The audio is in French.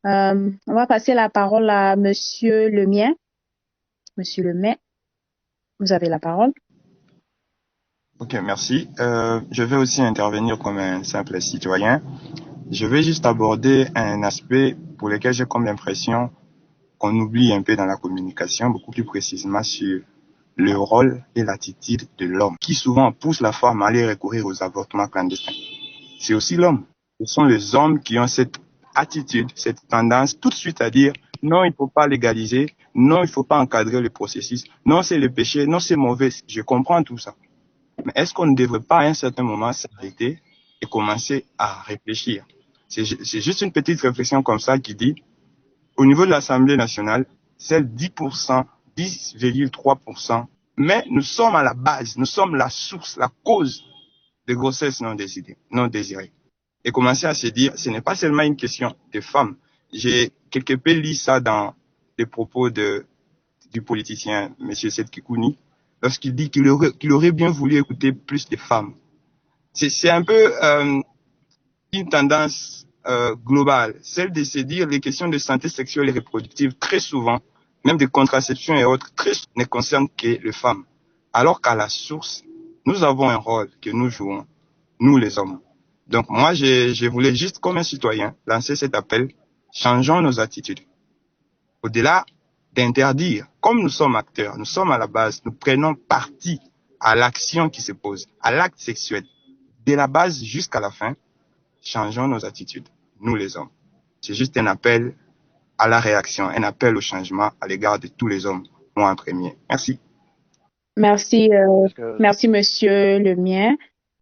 On va passer la parole à Monsieur Lemien. Monsieur Lemien, vous avez la parole. Ok, merci. Je vais aussi intervenir comme un simple citoyen. Je vais juste aborder un aspect pour lequel j'ai comme l'impression qu'on oublie un peu dans la communication, beaucoup plus précisément sur le rôle et l'attitude de l'homme, qui souvent pousse la femme à aller recourir aux avortements clandestins. C'est aussi l'homme. Ce sont les hommes qui ont cette attitude, cette tendance tout de suite à dire non, il ne faut pas légaliser, non, il ne faut pas encadrer le processus, non, c'est le péché, non, c'est mauvais. Je comprends tout ça. Mais est-ce qu'on ne devrait pas à un certain moment s'arrêter et commencer à réfléchir? C'est juste une petite réflexion comme ça qui dit, au niveau de l'Assemblée nationale, c'est 10%, 10,3%, mais nous sommes à la base, nous sommes la source, la cause de grossesses non désirées, non désirées. Et commencer à se dire, ce n'est pas seulement une question de femmes. J'ai quelque peu lu ça dans les propos du politicien, M. Setkikouni, lorsqu'il dit qu'il aurait bien voulu écouter plus de femmes. C'est un peu une tendance globale, celle de se dire les questions de santé sexuelle et reproductive, très souvent, même de contraception et autres, très souvent, ne concernent que les femmes. Alors qu'à la source, nous avons un rôle que nous jouons, nous les hommes. Donc moi, je voulais juste, comme un citoyen, lancer cet appel, changeons nos attitudes. Au-delà d'interdire, comme nous sommes acteurs, nous sommes à la base, nous prenons parti à l'action qui se pose, à l'acte sexuel, de la base jusqu'à la fin, changeons nos attitudes, nous les hommes. C'est juste un appel à la réaction, un appel au changement à l'égard de tous les hommes, moi en premier. Merci. Merci, Est-ce que merci Monsieur Lemien.